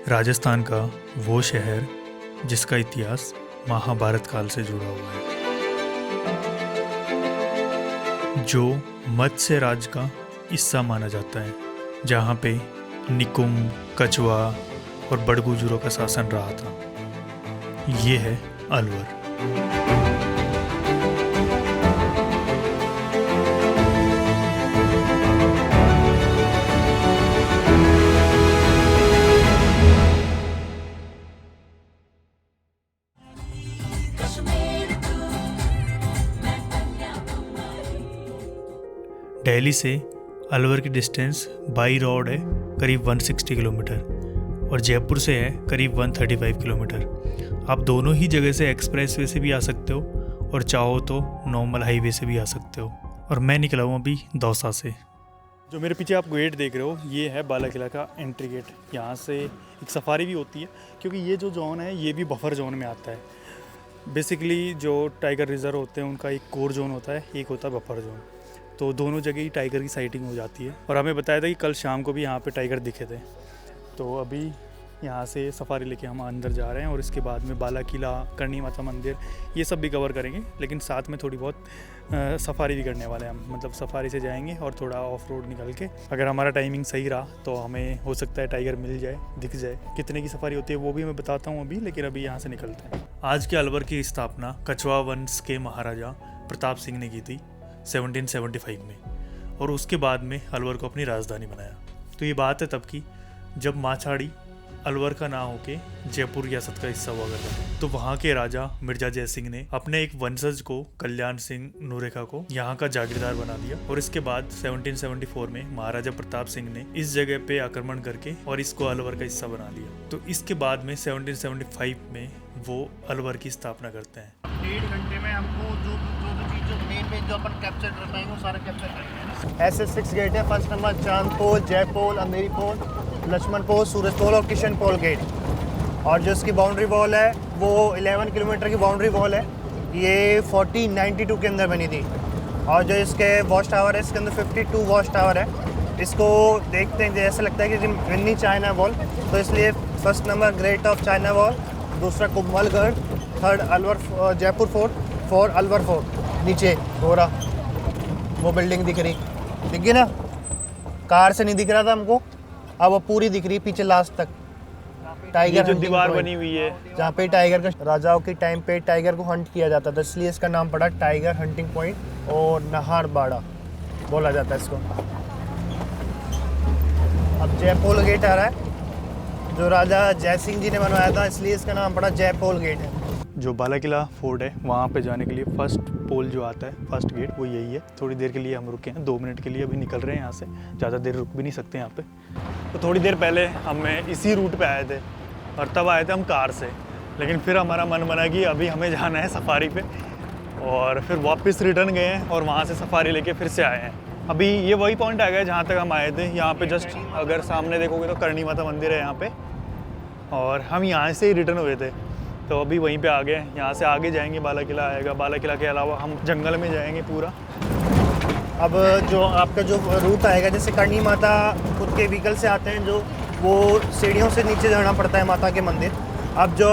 राजस्थान का वो शहर जिसका इतिहास महाभारत काल से जुड़ा हुआ है, जो मत्स्य राज का हिस्सा माना जाता है, जहाँ पे निकुंभ, कछुआ और बड़गुजरों का शासन रहा था। ये है अलवर। दिल्ली से अलवर की डिस्टेंस बाई रोड है करीब 160 किलोमीटर और जयपुर से है करीब 135 किलोमीटर। आप दोनों ही जगह से एक्सप्रेस वे से भी आ सकते हो और चाहो तो नॉर्मल हाईवे से भी आ सकते हो। और मैं निकला हूँ अभी दौसा से। जो मेरे पीछे आप गेट देख रहे हो, ये है बाला किला का एंट्री गेट। यहाँ से एक सफारी भी होती है, क्योंकि ये जो जोन है ये भी बफर जोन में आता है। बेसिकली जो टाइगर रिजर्व होते हैं उनका एक कोर जोन होता है, एक होता है बफर जोन। तो दोनों जगह ही टाइगर की साइटिंग हो जाती है। और हमें बताया था कि कल शाम को भी यहाँ पे टाइगर दिखे थे। तो अभी यहाँ से सफारी लेके हम अंदर जा रहे हैं और इसके बाद में बाला किला, करणी माता मंदिर, ये सब भी कवर करेंगे। लेकिन साथ में थोड़ी बहुत सफारी भी करने वाले हैं हम। मतलब सफारी से जाएंगे और थोड़ा ऑफ रोड निकल के, अगर हमारा टाइमिंग सही रहा तो हमें हो सकता है टाइगर मिल जाए, दिख जाए। कितने की सफारी होती है वो भी मैं बताता हूँ अभी, लेकिन अभी यहाँ से निकलते हैं। आज के अलवर की स्थापना कछुआ वंश के महाराजा प्रताप सिंह ने की थी 1775 में, और उसके बाद में अलवर को अपनी राजधानी बनाया। तो ये बात है तब की, जब माछाड़ी अलवर का ना होके जयपुर रियासत का हिस्सा हुआ करता था। तो वहाँ के राजा मिर्जा जय सिंह ने अपने एक वंशज को, कल्याण सिंह नुरेखा को, यहाँ का जागीरदार बना दिया। और इसके बाद 1774 में महाराजा प्रताप सिंह ने इस जगह पे आक्रमण करके और इसको अलवर का हिस्सा बना लिया। तो इसके बाद में 1775 में वो अलवर की स्थापना करते हैं। 1.5 घंटे में हमको जो चीज़ जो मेन जो अपन कैप्चर कर पाएंगे वो सारा कैप्चर करेंगे। ऐसे 6 गेट है। फर्स्ट नंबर चांद पोल, जय पोल, अंधेरी पोल, लक्ष्मण पोल, सूरज पोल और किशन पोल गेट। और जो इसकी बाउंड्री वॉल है वो 11 किलोमीटर की बाउंड्री वॉल है। ये 1492 के अंदर बनी थी। और जो इसके वॉच टावर है, इसके अंदर 52 वॉच टावर है। इसको देखते हैं जैसे लगता है कि मिनी चाइना वॉल, तो इसलिए first number great of China wall, दूसरा Kumbhalgarh, third Alwar Jaipur fort, four Alwar fort. नीचे गोरा वो बिल्डिंग दिख गई ना, कार से नहीं दिख रहा था हमको, अब वो पूरी दिख रही पीछे लास्ट तक। टाइगर जो दीवार बनी हुई है, जहाँ पे टाइगर का राजाओं के टाइम पे टाइगर को हंट किया जाता था, इसलिए इसका नाम पड़ा टाइगर हंटिंग पॉइंट और नाहरबाड़ा बोला जाता है इसको। अब जयपोल गेट आ रहा है, जो राजा जय सिंह जी ने बनवाया था, इसलिए इसका नाम पड़ा जयपोल गेट है। जो बाला किला फोर्ट है वहाँ पे जाने के लिए फर्स्ट पोल जो आता है, फर्स्ट गेट, वो यही है। थोड़ी देर के लिए हम रुके हैं, 2 मिनट के लिए अभी निकल रहे हैं यहाँ से। ज़्यादा देर रुक भी नहीं सकते यहाँ पे। तो थोड़ी देर पहले हमें इसी रूट पे आए थे, और तब आए थे हम कार से। लेकिन फिर हमारा मन बना कि अभी हमें जाना है सफारी पे, और फिर वापस रिटर्न गए हैं और वहाँ से सफारी लेके फिर से आए हैं। अभी ये वही पॉइंट आ गया जहाँ तक हम आए थे। यहाँ पे जस्ट अगर सामने देखोगे तो करणी माता मंदिर है यहाँ पे, और हम यहाँ से ही रिटर्न हुए थे। तो अभी वहीं पे आ गए। यहाँ से आगे जाएंगे, बाला किला आएगा। बाला किला के अलावा हम जंगल में जाएंगे पूरा। अब जो आपका जो रूट आएगा, जैसे करणी माता खुद के व्हीकल से आते हैं, जो वो सीढ़ियों से नीचे जाना पड़ता है माता के मंदिर। अब जो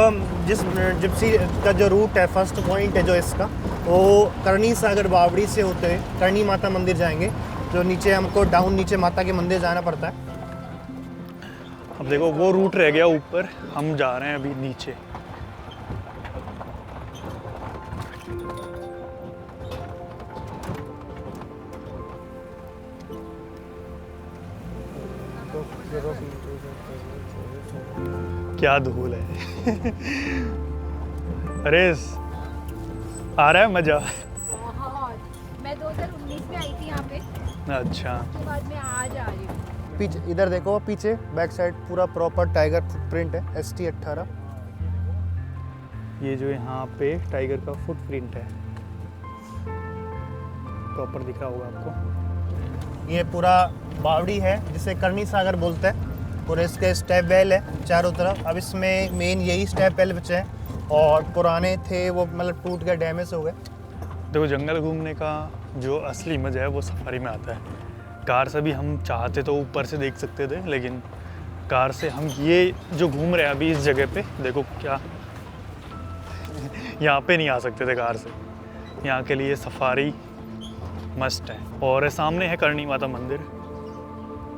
जिस जिप्सी का जो रूट है, फर्स्ट पॉइंट है जो इसका, वो करणी सागर बावड़ी से होते हुए करणी माता मंदिर जाएंगे, जो नीचे हमको डाउन नीचे माता के मंदिर जाना पड़ता है। अब देखो वो रूट रह गया ऊपर, हम जा रहे हैं अभी नीचे। क्या धूल है। अरे आ रहा है मजा। मैं 2019 में आई थी यहाँ पे। अच्छा, उसके बाद मैं आज आ रही हूँ। पीछे इधर देखो, पीछे बैक साइड पूरा प्रॉपर टाइगर फुटप्रिंट है, ST18। ये जो यहाँ पे टाइगर का फुटप्रिंट है, प्रॉपर दिख रहा होगा आपको। ये पूरा बावड़ी है जिसे करणी सागर बोलते हैं, और इसके स्टेप वेल है चारों तरफ। अब इसमें मेन यही स्टेप वेल बचे हैं, और पुराने थे वो मतलब टूट गए, डैमेज हो गए। देखो जंगल घूमने का जो असली मज़ा है वो सफारी में आता है। कार से भी हम चाहते तो ऊपर से देख सकते थे, लेकिन कार से हम ये जो घूम रहे हैं अभी इस जगह पे, देखो क्या यहाँ पे नहीं आ सकते थे कार से, यहाँ के लिए सफारी मस्ट है। और सामने है करणी माता मंदिर।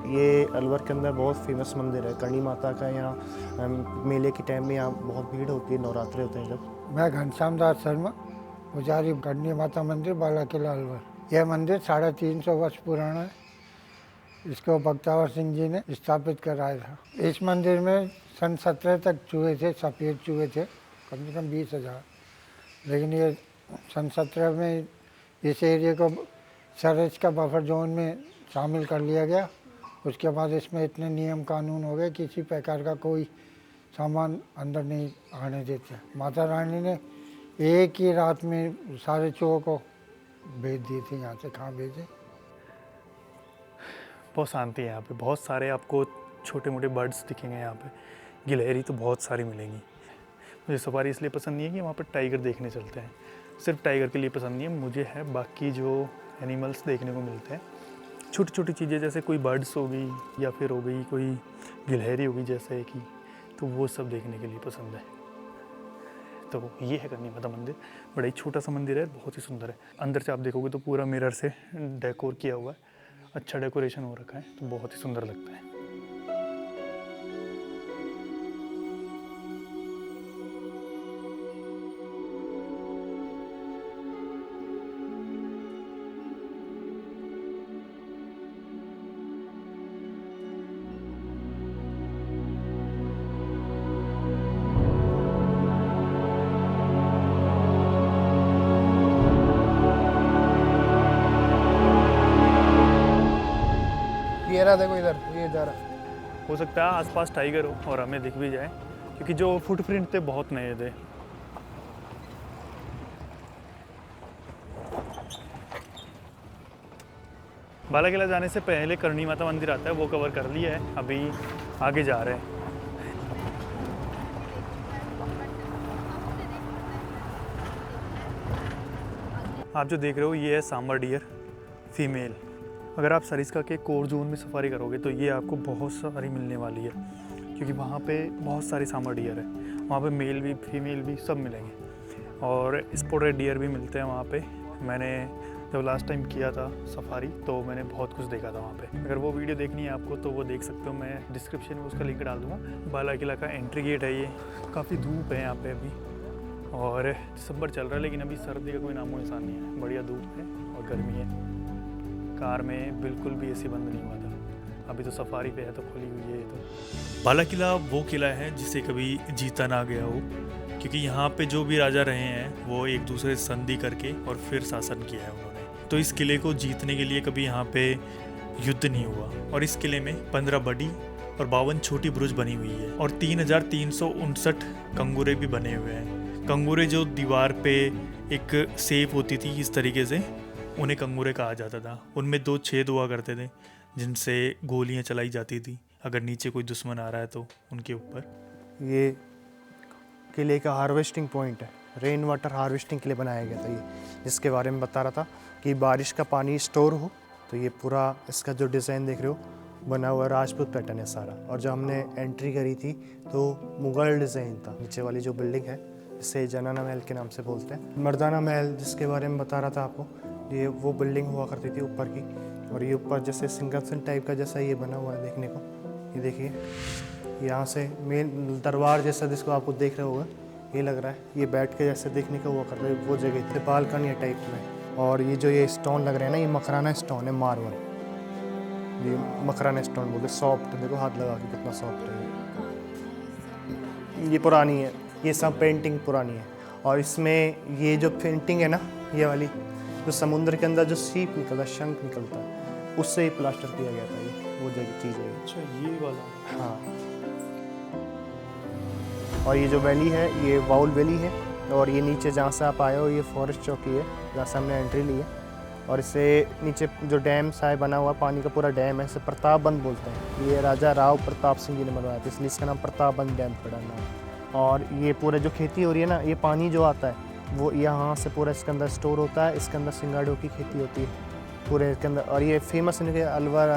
ये अलवर के अंदर बहुत फेमस मंदिर है करणी माता का। यहाँ मेले के टाइम में यहाँ बहुत भीड़ होती है, नवरात्रे होते हैं जब। मैं घनश्याम दास शर्मा, पुजारी करणी माता मंदिर बाला किला अलवर। यह मंदिर 350 वर्ष पुराना है। इसको बख्तावर सिंह जी ने स्थापित कराया था। इस मंदिर में सन 17 तक चूहे थे, सफ़ेद चूहे थे, कम से कम 20,000। लेकिन ये सन 17 में इस एरिया को सरहद का बफर जोन में शामिल कर लिया गया। उसके बाद इसमें इतने नियम कानून हो गए, किसी प्रकार का कोई सामान अंदर नहीं आने देते। माता रानी ने एक ही रात में सारे चूहों को भेज दिए थे यहाँ से। कहाँ भेजे? बहुत शांति है यहाँ पे। बहुत सारे आपको छोटे मोटे बर्ड्स दिखेंगे यहाँ पे। गिलहरी तो बहुत सारी मिलेंगी। मुझे सफारी इसलिए पसंद नहीं है कि वहाँ पर टाइगर देखने चलते हैं, सिर्फ टाइगर के लिए पसंद नहीं है मुझे, है बाकी जो एनिमल्स देखने को मिलते हैं, छोटी छोटी चीज़ें जैसे कोई बर्ड्स हो गई या फिर हो गई कोई गिलहरी होगी जैसे कि, तो वो सब देखने के लिए पसंद है। तो ये है करणी माता मंदिर। बड़ा ही छोटा सा मंदिर है, बहुत ही सुंदर है। अंदर से आप देखोगे तो पूरा मिरर से डेकोर किया हुआ है, अच्छा डेकोरेशन हो रखा है, तो बहुत ही सुंदर लगता है। ये रहा, देखो इधर, ये जा रहा। हो सकता है आसपास टाइगर हो और हमें दिख भी जाए, क्योंकि जो फुटप्रिंट थे बहुत नए थे। बाला किला जाने से पहले करणी माता मंदिर आता है, वो कवर कर लिया है, अभी आगे जा रहे हैं। आप जो देख रहे हो ये है सांबर डियर फीमेल। अगर आप सरिस्का के कोर जोन में सफारी करोगे तो ये आपको बहुत सारी मिलने वाली है, क्योंकि वहाँ पे बहुत सारे सांबर डियर है। वहाँ पे मेल भी फीमेल भी सब मिलेंगे, और स्पॉटेड डियर भी मिलते हैं वहाँ पे। मैंने जब लास्ट टाइम किया था सफारी तो मैंने बहुत कुछ देखा था वहाँ पे। अगर वो वीडियो देखनी है आपको तो वो देख सकते हो, मैं डिस्क्रिप्शन में उसका लिंक डाल दूँगा। बाला किला का एंट्री गेट है ये। काफ़ी धूप है यहाँ पे अभी, और दिसंबर चल रहा है लेकिन अभी सर्दी का कोई नामो निशान नहीं है। बढ़िया धूप है और गर्मी है। कार में बिल्कुल भी एसी बंद नहीं हुआ था, अभी तो सफारी पे है तो खुली हुई है। तो बाला किला वो किला है जिसे कभी जीता ना गया हो, क्योंकि यहाँ पे जो भी राजा रहे हैं वो एक दूसरे से संधि करके और फिर शासन किया है उन्होंने। तो इस किले को जीतने के लिए कभी यहाँ पे युद्ध नहीं हुआ। और इस किले में 15 बड़ी और 52 छोटी बुरुज बनी हुई है, और 3359 कंगूरे भी बने हुए हैं। कंगूरे जो दीवार पे एक सेफ होती थी, इस तरीके से उन्हें कंगूरे कहा जाता था। उनमें 2 छेद हुआ करते थे जिनसे गोलियां चलाई जाती थी अगर नीचे कोई दुश्मन आ रहा है तो उनके ऊपर। ये किले का हार्वेस्टिंग पॉइंट है, रेन वाटर हार्वेस्टिंग के लिए बनाया गया था ये, जिसके बारे में बता रहा था कि बारिश का पानी स्टोर हो। तो ये पूरा इसका जो डिज़ाइन देख रहे हो बना हुआ राजपूत पैटर्न है सारा। और जब हमने एंट्री करी थी तो मुग़ल डिज़ाइन था। नीचे वाली जो बिल्डिंग है इसे जनाना महल के नाम से बोलते हैं। मर्दाना महल जिसके बारे में बता रहा था आपको, ये वो बिल्डिंग हुआ करती थी ऊपर की, और ये ऊपर जैसे सिंहासन टाइप का जैसा ये बना हुआ है देखने को। ये देखिए, यहाँ से मेन दरबार जैसा जिसको आपको देख रहे होगा, ये लग रहा है ये बैठ के जैसे देखने का हुआ करता है। वो जगह थी बालकनी टाइप में। और ये जो ये स्टोन लग रहे हैं ना, ये मकराना स्टोन है, मार्बल। ये मकराना स्टोन बोलते, सॉफ्ट। देखो हाथ लगा के कितना सॉफ्ट है। ये पुरानी है, ये सब पेंटिंग पुरानी है। और इसमें ये जो पेंटिंग है ना, ये वाली जो समुद्र के अंदर जो सीप निकलता है, शंख निकलता है, उससे ही प्लास्टर किया गया था। ये वो जगह चीज़ है। अच्छा, ये वाला। हाँ। और ये जो वैली है ये वाउल वैली है। और ये नीचे जहाँ से आप आए हो ये फॉरेस्ट चौकी है, जहाँ से हमने एंट्री ली है। और इससे नीचे जो डैम सा है बना हुआ, पानी का पूरा डैम है, इसे प्रतापबंद बोलते हैं। ये राजा राव प्रताप सिंह जी ने बनवाया था, इसलिए इसका नाम प्रतापबंद डैम पड़ा है। और ये पूरा जो खेती हो रही है ना, ये पानी जो आता है वो यहाँ से पूरा इसके अंदर स्टोर होता है। इसके अंदर सिंगाड़ों की खेती होती है पूरे इसके अंदर। और ये फेमस इनके अलवर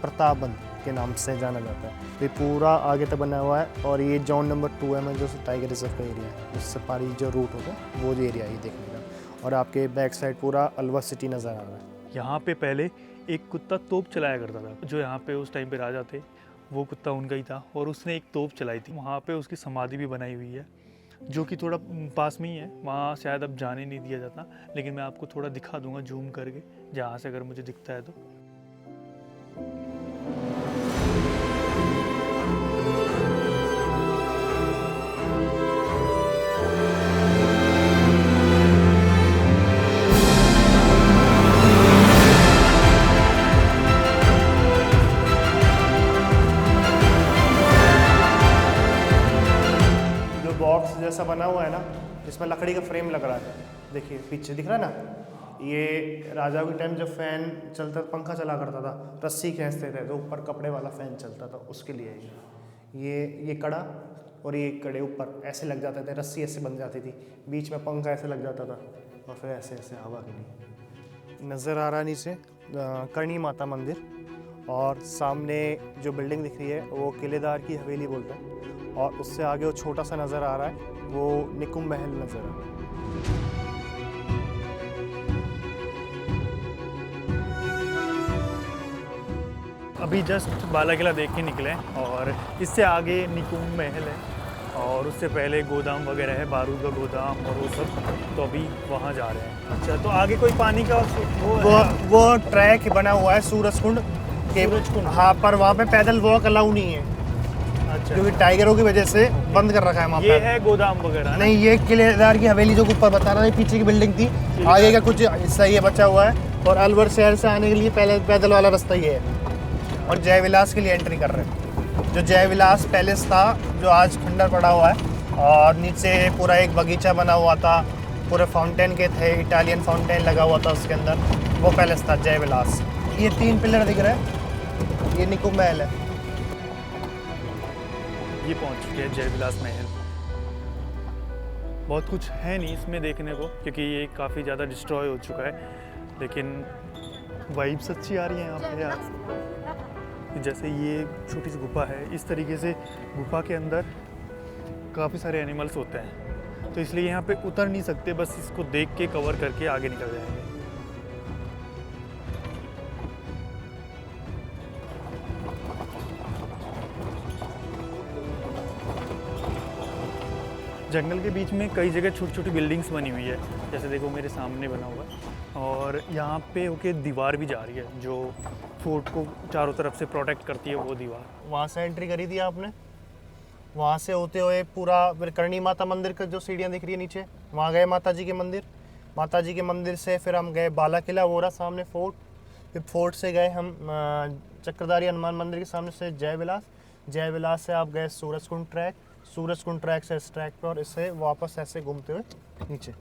प्रतापबंद के नाम से जाना जाता है। तो ये पूरा आगे तक बना हुआ है और ये जोन नंबर 2 है, जो टाइगर रिजर्व का एरिया है, उससे पारी जो रूट होता है वो एरिया ही देखने का। और आपके बैक साइड पूरा अलवर सिटी नज़र आ रहा है। यहाँ पे पहले एक कुत्ता तोप चलाया करता था, जो यहाँ पे उस टाइम पे राजा थे वो कुत्ता उनका ही था और उसने एक तोप चलाई थी। वहाँ पे उसकी समाधि भी बनाई हुई है जो कि थोड़ा पास में ही है, वहाँ शायद अब जाने नहीं दिया जाता, लेकिन मैं आपको थोड़ा दिखा दूंगा जूम करके जहाँ से अगर मुझे दिखता है तो। बॉक्स जैसा बना हुआ है ना, इसमें लकड़ी का फ्रेम लग रहा है, देखिए पीछे दिख रहा है ना। ये राजा के टाइम जब फैन चलता, पंखा चला करता था, रस्सी खींचते थे तो ऊपर कपड़े वाला फैन चलता था, उसके लिए ये कड़ा और ये कड़े ऊपर ऐसे लग जाते थे, रस्सी ऐसे बन जाती थी, बीच में पंखा ऐसे लग जाता था और फिर ऐसे ऐसे हवा के लिए। नज़र आ रहा नीचे करणी माता मंदिर और सामने जो बिल्डिंग दिख रही है वो किलेदार की हवेली बोलते हैं, और उससे आगे वो छोटा सा नज़र आ रहा है वो निकुंभ महल नज़र आ रहा है। अभी जस्ट बाला किला देख के निकले और इससे आगे निकुंभ महल है और उससे पहले गोदाम वगैरह है, बारूद का गोदाम और वो सब, तो अभी वहाँ जा रहे हैं। अच्छा, तो आगे कोई पानी का वो ट्रैक बना हुआ है सूरजकुंड के। हाँ, पर वहाँ पे पैदल वॉक अलाउ नहीं है। अच्छा, क्योंकि टाइगरों की वजह से बंद कर रखा है वहाँ ये पे। है गोदाम वगैरह? नहीं, ये किलेदार की हवेली जो ऊपर बता रहा था, पीछे की बिल्डिंग थी, आगे का कुछ हिस्सा ये बचा हुआ है। और अलवर शहर से आने के लिए पहले पैदल वाला रास्ता ये है। और जय विलास के लिए एंट्री कर रहे हैं, जो जय विलास पैलेस था जो आज खंडर पड़ा हुआ है, और नीचे पूरा एक बगीचा बना हुआ था, पूरे फाउंटेन के थे, इटालियन फाउंटेन लगा हुआ था उसके अंदर, वो पैलेस था जय विलास। ये 3 पिलर दिख रहे हैं, ये निकुंभ महल है। ये पहुंच चुके हैं जय विलास महल। बहुत कुछ है नहीं इसमें देखने को क्योंकि ये काफ़ी ज़्यादा डिस्ट्रॉय हो चुका है, लेकिन वाइब्स अच्छी आ रही है यहाँ पे यार। जैसे ये छोटी सी गुफा है, इस तरीके से गुफा के अंदर काफ़ी सारे एनिमल्स होते हैं, तो इसलिए यहाँ पे उतर नहीं सकते, बस इसको देख के कवर करके आगे निकल जाएंगे। जंगल के बीच में कई जगह छोटी छोटी बिल्डिंग्स बनी हुई है, जैसे देखो मेरे सामने बना हुआ है, और यहाँ पे होके दीवार भी जा रही है जो फोर्ट को चारों तरफ से प्रोटेक्ट करती है, वो दीवार। वहाँ से एंट्री करी थी आपने, वहाँ से होते हुए पूरा करणी माता मंदिर का जो सीढ़ियाँ दिख रही है नीचे, वहाँ गए माता जी के मंदिर। माता जी के मंदिर से फिर हम गए बाला किला, वो रहा सामने फोर्ट। फिर फोर्ट से गए हम चक्रधारी हनुमान मंदिर के सामने से जय विलास। जय विलास से आप गए सूरजकुंड ट्रैक, सूरजकुंड ट्रैक से इस ट्रैक पर, और इससे वापस ऐसे घूमते हुए नीचे।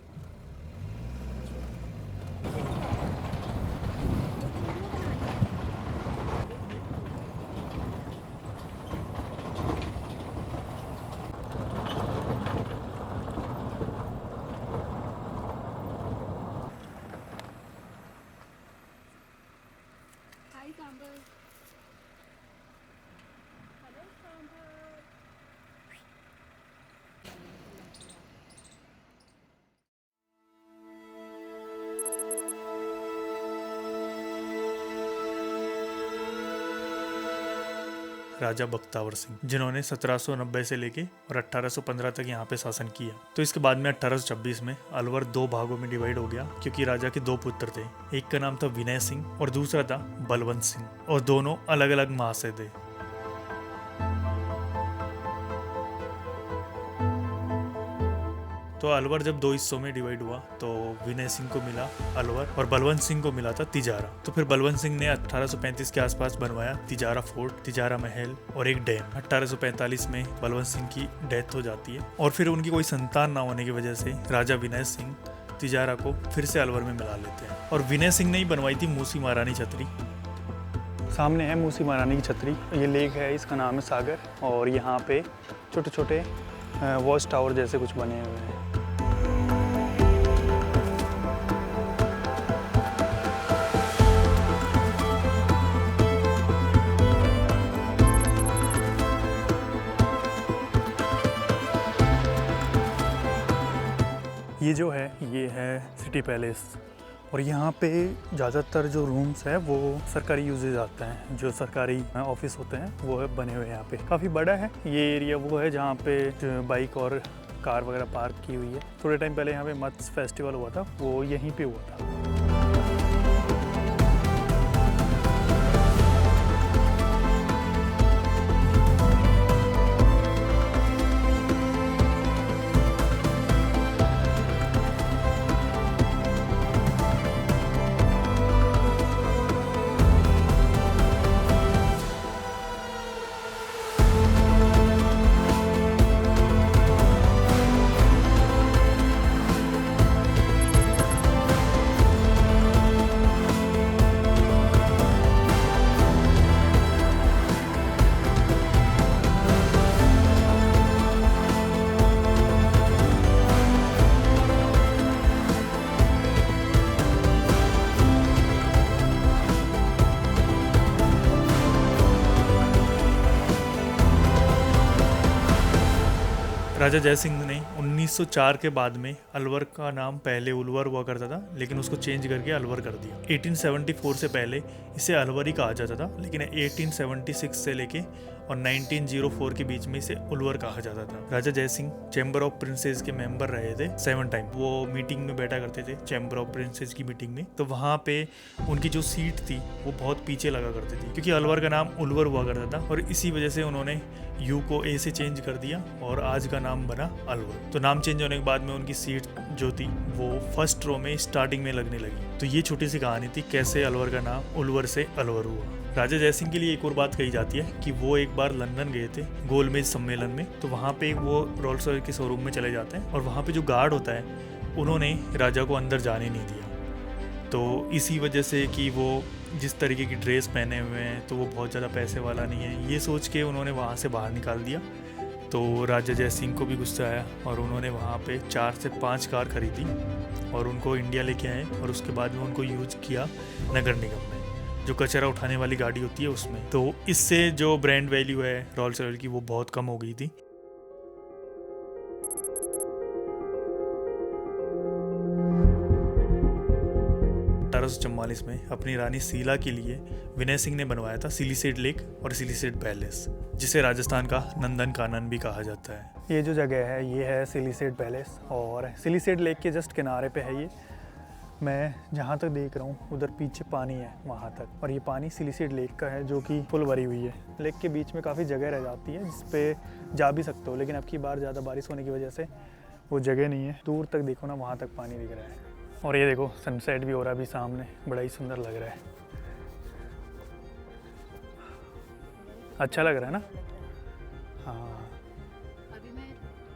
हाय सांबर। हेलो सांबर। राजा बख्तावर सिंह, जिन्होंने 1790 से लेके और 1815 तक यहाँ पे शासन किया। तो इसके बाद में 1826 में अलवर 2 भागों में डिवाइड हो गया, क्योंकि राजा के 2 पुत्र थे, एक का नाम था विनय सिंह और दूसरा था बलवंत सिंह, और दोनों अलग अलग महाशय थे। तो अलवर जब 2 हिस्सों में डिवाइड हुआ तो विनय सिंह को मिला अलवर और बलवंत सिंह को मिला था तिजारा। तो फिर बलवंत सिंह ने 1835 के आसपास बनवाया तिजारा फोर्ट, तिजारा महल और एक डैम। 1845 में बलवंत सिंह की डेथ हो जाती है और फिर उनकी कोई संतान ना होने की वजह से राजा विनय सिंह तिजारा को फिर से अलवर में मिला लेते हैं। और विनय सिंह ने ही बनवाई थी मूसी महारानी छतरी। सामने है मूसी महारानी की छतरी, ये लेक है, इसका नाम है सागर, और यहाँ पे छोटे छोटे वॉच टावर जैसे कुछ बने हुए हैं। ये जो है ये है सिटी पैलेस और यहाँ पे ज़्यादातर जो रूम्स है वो सरकारी यूजेज आते हैं, जो सरकारी ऑफिस होते हैं वो है बने हुए यहाँ पे। काफ़ी बड़ा है ये एरिया, वो है जहाँ पे बाइक और कार वगैरह पार्क की हुई है। थोड़े टाइम पहले यहाँ पे मत्स्य फेस्टिवल हुआ था, वो यहीं पे हुआ था। राजा जय सिंह ने 1904 के बाद में अलवर का नाम पहले उलवर हुआ करता था, लेकिन उसको चेंज करके अलवर कर दिया। 1874 से पहले इसे अलवर ही कहा जाता था, लेकिन 1876 से लेके और 1904 के बीच में इसे उलवर कहा जाता था। राजा जय सिंह चैम्बर ऑफ प्रिंसेस के मेंबर रहे थे 7 टाइम। वो मीटिंग में बैठा करते थे चैम्बर ऑफ प्रिंसेस की मीटिंग में, तो वहाँ पे उनकी जो सीट थी वो बहुत पीछे लगा करती थी, क्योंकि अलवर का नाम उलवर हुआ करता था और इसी वजह से उन्होंने यू को ए से चेंज कर दिया और आज का नाम बना अलवर। तो नाम चेंज होने के बाद में उनकी सीट जो थी वो फर्स्ट रो में स्टार्टिंग में लगने लगी। तो ये छोटी सी कहानी थी कैसे अलवर का नाम उलवर से अलवर हुआ। राजा जय सिंह के लिए एक और बात कही जाती है कि वो एक बार लंदन गए थे गोलमेज सम्मेलन में, तो वहाँ पे वो रोल्स रॉयस के शोरूम में चले जाते हैं और वहाँ पे जो गार्ड होता है उन्होंने राजा को अंदर जाने नहीं दिया। तो इसी वजह से कि वो जिस तरीके की ड्रेस पहने हुए हैं तो वो बहुत ज़्यादा पैसे वाला नहीं है, ये सोच के उन्होंने वहाँ से बाहर निकाल दिया। तो राजा जय सिंह को भी गुस्सा आया और उन्होंने वहाँ पे 4 से 5 कार खरीदी और उनको इंडिया लेके आए और उसके बाद में उनको यूज किया नगर निगम में, जो कचरा उठाने वाली गाड़ी होती है उसमें। तो इससे जो ब्रांड वैल्यू है रोल्स रॉयस की वो बहुत कम हो गई थी। 1844 में अपनी रानी शीला के लिए विनय सिंह ने बनवाया था सिलीसेड लेक और सिलीसेड पैलेस, जिसे राजस्थान का नंदन कानन भी कहा जाता है। ये जो जगह है ये है सिलीसेड पैलेस और सिलीसेड लेक के जस्ट किनारे पे है ये। मैं जहाँ तक देख रहा हूँ उधर पीछे पानी है वहाँ तक, और ये पानी सिलीसेड लेक का है जो कि फुल भरी हुई है। लेक के बीच में काफ़ी जगह रह जाती है जिस पे जा भी सकते हो, लेकिन अब की बार ज़्यादा बारिश होने की वजह से वो जगह नहीं है। दूर तक देखो ना, वहाँ तक पानी दिख रहा है और ये देखो सनसेट भी हो रहा है अभी सामने, बड़ा ही सुंदर लग रहा है। अच्छा लग रहा है ना? हाँ। अभी मैं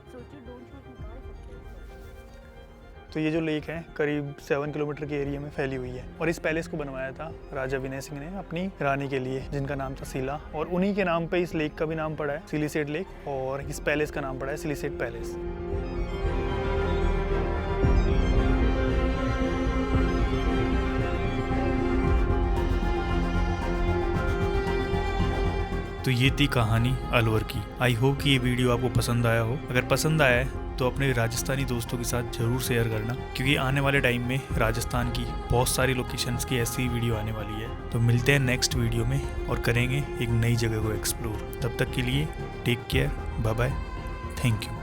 सोचूं ड्रोन शॉट निकाल सकते हैं। तो ये जो लेक है करीब 7 किलोमीटर के एरिया में फैली हुई है और इस पैलेस को बनवाया था राजा विनय सिंह ने अपनी रानी के लिए, जिनका नाम था शीला, और उन्हीं के नाम पे इस लेक का भी नाम पड़ा है सिलीसेड लेक और इस पैलेस का नाम पड़ा है सिलीसेड पैलेस। तो ये थी कहानी अलवर की। आई होप कि ये वीडियो आपको पसंद आया हो। अगर पसंद आया है तो अपने राजस्थानी दोस्तों के साथ ज़रूर शेयर करना, क्योंकि आने वाले टाइम में राजस्थान की बहुत सारी लोकेशंस की ऐसी वीडियो आने वाली है। तो मिलते हैं नेक्स्ट वीडियो में और करेंगे एक नई जगह को एक्सप्लोर। तब तक के लिए take care, bye bye, thank you.